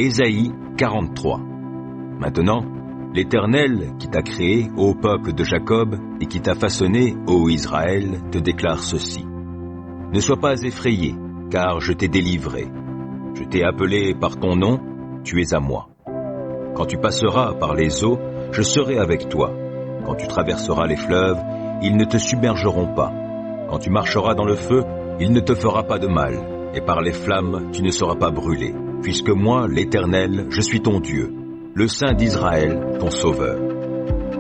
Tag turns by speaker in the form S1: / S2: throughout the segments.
S1: Ésaïe 43. Maintenant, l'Éternel qui t'a créé, ô peuple de Jacob, et qui t'a façonné, ô Israël, te déclare ceci. Ne sois pas effrayé, car je t'ai délivré. Je t'ai appelé par ton nom, tu es à moi. Quand tu passeras par les eaux, je serai avec toi. Quand tu traverseras les fleuves, ils ne te submergeront pas. Quand tu marcheras dans le feu, il ne te fera pas de mal, et par les flammes, tu ne seras pas brûlé. Puisque moi, l'Éternel, je suis ton Dieu, le Saint d'Israël, ton Sauveur.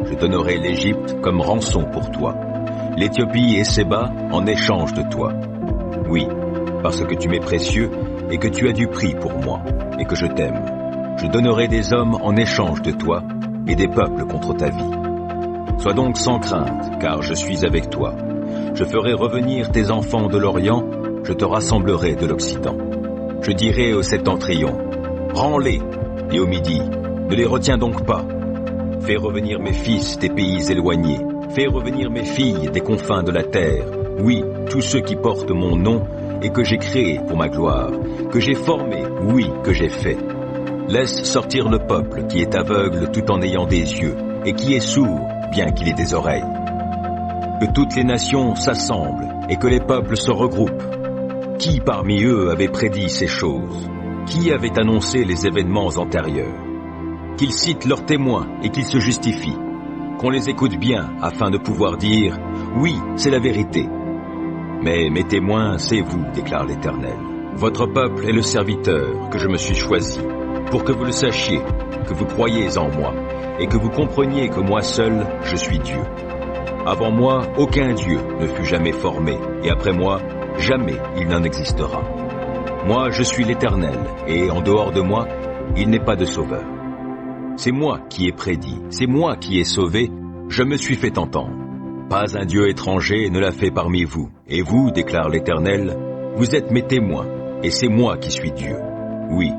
S1: Je donnerai l'Égypte comme rançon pour toi, l'Éthiopie et Séba en échange de toi. Oui, parce que tu m'es précieux et que tu as du prix pour moi, et que je t'aime. Je donnerai des hommes en échange de toi et des peuples contre ta vie. Sois donc sans crainte, car je suis avec toi. Je ferai revenir tes enfants de l'Orient, je te rassemblerai de l'Occident. Je dirai au septentrion, rends-les, et au midi, ne les retiens donc pas. Fais revenir mes fils des pays éloignés, fais revenir mes filles des confins de la terre, oui, tous ceux qui portent mon nom et que j'ai créé pour ma gloire, que j'ai formé, oui, que j'ai fait. Laisse sortir le peuple qui est aveugle tout en ayant des yeux, et qui est sourd, bien qu'il ait des oreilles. Que toutes les nations s'assemblent, et que les peuples se regroupent. Qui parmi eux avait prédit ces choses? Qui avait annoncé les événements antérieurs? Qu'ils citent leurs témoins et qu'ils se justifient. Qu'on les écoute bien afin de pouvoir dire « Oui, c'est la vérité ». Mais mes témoins, c'est vous, déclare l'Éternel. Votre peuple est le serviteur que je me suis choisi, pour que vous le sachiez, que vous croyiez en moi, et que vous compreniez que moi seul, je suis Dieu. Avant moi, aucun Dieu ne fut jamais formé, et après moi, jamais il n'en existera. Moi, je suis l'Éternel, et en dehors de moi, il n'est pas de sauveur. C'est moi qui ai prédit, c'est moi qui ai sauvé, je me suis fait entendre. Pas un Dieu étranger ne l'a fait parmi vous, et vous, déclare l'Éternel, vous êtes mes témoins, et c'est moi qui suis Dieu. Oui,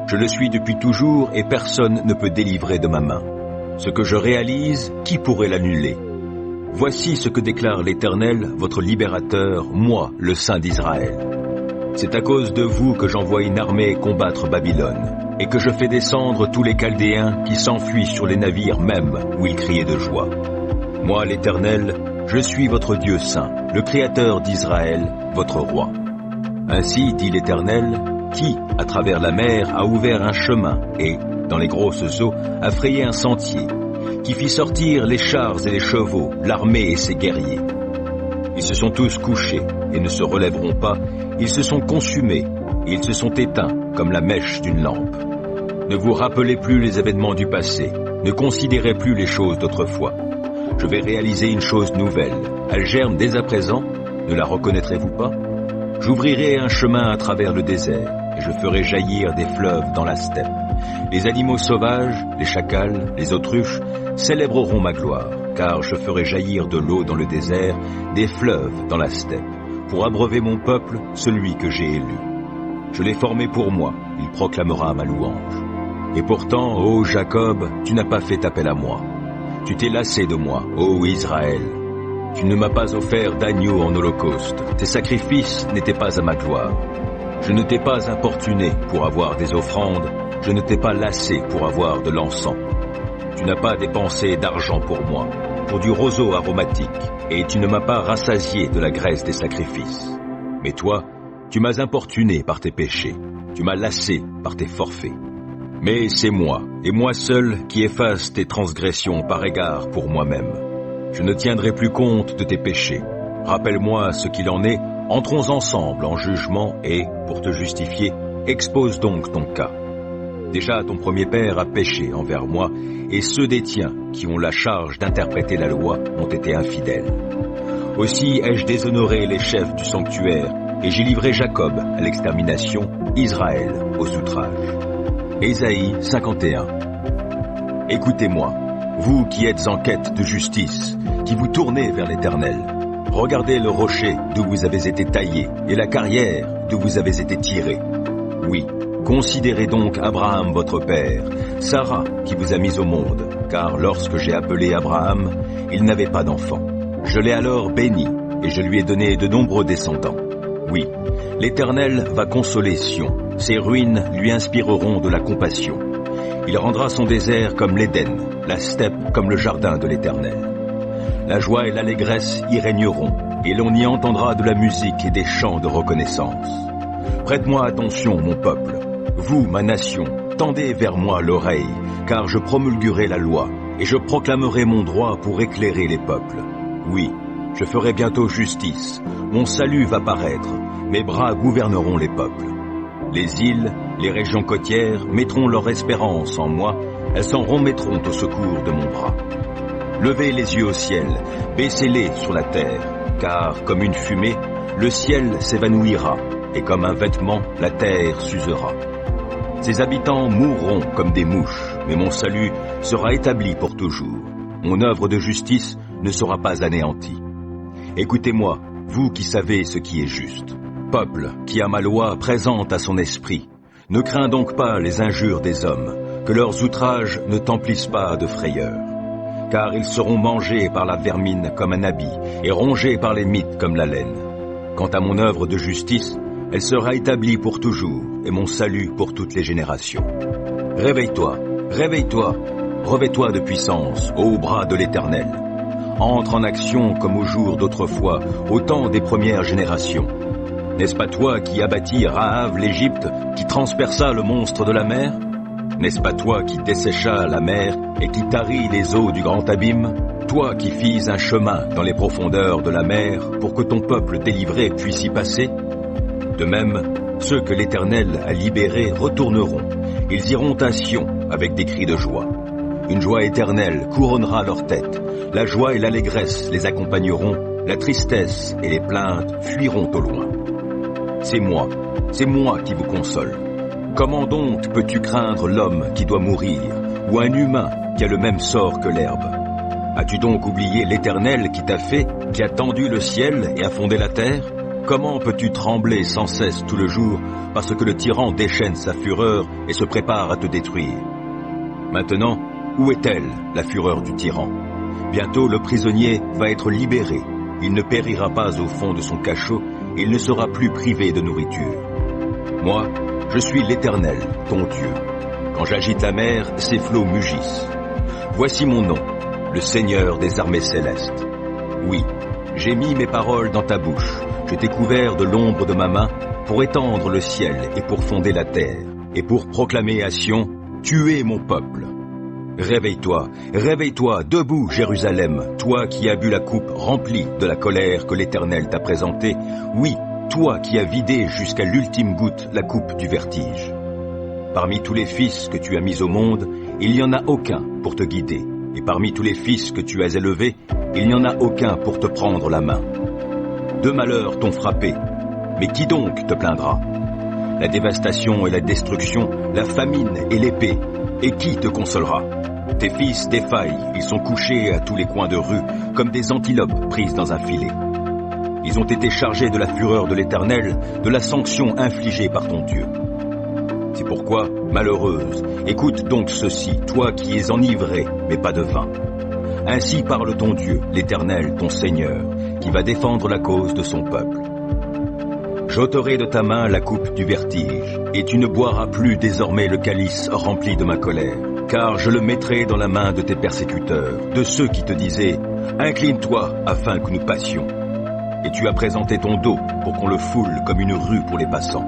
S1: je le suis depuis toujours, et personne ne peut délivrer de ma main. Ce que je réalise, qui pourrait l'annuler? Voici ce que déclare l'Éternel, votre libérateur, moi, le Saint d'Israël. C'est à cause de vous que j'envoie une armée combattre Babylone, et que je fais descendre tous les Chaldéens qui s'enfuient sur les navires même où ils criaient de joie. Moi, l'Éternel, je suis votre Dieu saint, le Créateur d'Israël, votre roi. Ainsi, dit l'Éternel, qui, à travers la mer, a ouvert un chemin et, dans les grosses eaux, a frayé un sentier, qui fit sortir les chars et les chevaux, l'armée et ses guerriers. Ils se sont tous couchés et ne se relèveront pas, ils se sont consumés et ils se sont éteints comme la mèche d'une lampe. Ne vous rappelez plus les événements du passé, ne considérez plus les choses d'autrefois. Je vais réaliser une chose nouvelle, elle germe dès à présent, ne la reconnaîtrez-vous pas? J'ouvrirai un chemin à travers le désert, et je ferai jaillir des fleuves dans la steppe. Les animaux sauvages, les chacals, les autruches, célébreront ma gloire, car je ferai jaillir de l'eau dans le désert, des fleuves dans la steppe, pour abreuver mon peuple, celui que j'ai élu. Je l'ai formé pour moi, il proclamera ma louange. Et pourtant, ô Jacob, tu n'as pas fait appel à moi. Tu t'es lassé de moi, ô Israël. Tu ne m'as pas offert d'agneau en holocauste, tes sacrifices n'étaient pas à ma gloire. Je ne t'ai pas importuné pour avoir des offrandes, je ne t'ai pas lassé pour avoir de l'encens. Tu n'as pas dépensé d'argent pour moi, pour du roseau aromatique, et tu ne m'as pas rassasié de la graisse des sacrifices. Mais toi, tu m'as importuné par tes péchés, tu m'as lassé par tes forfaits. Mais c'est moi, et moi seul, qui efface tes transgressions par égard pour moi-même. Je ne tiendrai plus compte de tes péchés. Rappelle-moi ce qu'il en est, entrons ensemble en jugement et, pour te justifier, expose donc ton cas. Déjà ton premier père a péché envers moi, et ceux des tiens qui ont la charge d'interpréter la loi ont été infidèles. Aussi ai-je déshonoré les chefs du sanctuaire, et j'ai livré Jacob à l'extermination, Israël aux outrages. Ésaïe 51. Écoutez-moi, vous qui êtes en quête de justice, qui vous tournez vers l'Éternel. Regardez le rocher d'où vous avez été taillé, et la carrière d'où vous avez été tiré. Oui, considérez donc Abraham votre père, Sarah qui vous a mis au monde, car lorsque j'ai appelé Abraham, il n'avait pas d'enfant. Je l'ai alors béni, et je lui ai donné de nombreux descendants. Oui, L'Éternel va consoler Sion, ses ruines lui inspireront de la compassion. Il rendra son désert comme l'Éden, la steppe comme le jardin de l'Éternel. La joie et l'allégresse y régneront, et l'on y entendra de la musique et des chants de reconnaissance. Prête-moi attention, mon peuple. Vous, ma nation, tendez vers moi l'oreille, car je promulguerai la loi, et je proclamerai mon droit pour éclairer les peuples. Oui, je ferai bientôt justice, mon salut va paraître, mes bras gouverneront les peuples. Les îles, les régions côtières mettront leur espérance en moi, elles s'en remettront au secours de mon bras. Levez les yeux au ciel, baissez-les sur la terre, car comme une fumée, le ciel s'évanouira, et comme un vêtement, la terre s'usera. Ses habitants mourront comme des mouches, mais mon salut sera établi pour toujours. Mon œuvre de justice ne sera pas anéantie. Écoutez-moi, vous qui savez ce qui est juste. Peuple qui a ma loi présente à son esprit, ne crains donc pas les injures des hommes, que leurs outrages ne t'emplissent pas de frayeur. Car ils seront mangés par la vermine comme un habit, et rongés par les mites comme la laine. Quant à mon œuvre de justice, elle sera établie pour toujours, et mon salut pour toutes les générations. Réveille-toi, réveille-toi, revêt-toi de puissance, ô bras de l'Éternel. Entre en action comme au jour d'autrefois, au temps des premières générations. N'est-ce pas toi qui abattis Rahab l'Égypte, qui transperça le monstre de la mer? N'est-ce pas toi qui dessécha la mer et qui tarit les eaux du grand abîme? Toi qui fis un chemin dans les profondeurs de la mer pour que ton peuple délivré puisse y passer? De même, ceux que l'Éternel a libérés retourneront. Ils iront à Sion avec des cris de joie. Une joie éternelle couronnera leur tête. La joie et l'allégresse les accompagneront. La tristesse et les plaintes fuiront au loin. C'est moi qui vous console. Comment donc peux-tu craindre l'homme qui doit mourir, ou un humain qui a le même sort que l'herbe? As-tu donc oublié l'Éternel qui t'a fait, qui a tendu le ciel et a fondé la terre? Comment peux-tu trembler sans cesse tout le jour, parce que le tyran déchaîne sa fureur et se prépare à te détruire? Maintenant, où est-elle, la fureur du tyran? Bientôt le prisonnier va être libéré. Il ne périra pas au fond de son cachot, il ne sera plus privé de nourriture. Moi, je suis l'Éternel, ton Dieu. Quand j'agite la mer, ses flots mugissent. Voici mon nom, le Seigneur des armées célestes. Oui, j'ai mis mes paroles dans ta bouche. Je t'ai couvert de l'ombre de ma main pour étendre le ciel et pour fonder la terre, et pour proclamer à Sion, tu es mon peuple. Réveille-toi, réveille-toi, debout, Jérusalem, toi qui as bu la coupe remplie de la colère que l'Éternel t'a présentée. Oui, toi qui as vidé jusqu'à l'ultime goutte la coupe du vertige. Parmi tous les fils que tu as mis au monde, il n'y en a aucun pour te guider. Et parmi tous les fils que tu as élevés, il n'y en a aucun pour te prendre la main. Deux malheurs t'ont frappé, mais qui donc te plaindra? La dévastation et la destruction, la famine et l'épée, et qui te consolera? Tes fils défaillent, ils sont couchés à tous les coins de rue, comme des antilopes prises dans un filet. Ils ont été chargés de la fureur de l'Éternel, de la sanction infligée par ton Dieu. C'est pourquoi, malheureuse, écoute donc ceci, toi qui es enivré, mais pas de vin. Ainsi parle ton Dieu, l'Éternel, ton Seigneur, qui va défendre la cause de son peuple. J'ôterai de ta main la coupe du vertige, et tu ne boiras plus désormais le calice rempli de ma colère, car je le mettrai dans la main de tes persécuteurs, de ceux qui te disaient « Incline-toi afin que nous passions ». Et tu as présenté ton dos pour qu'on le foule comme une rue pour les passants.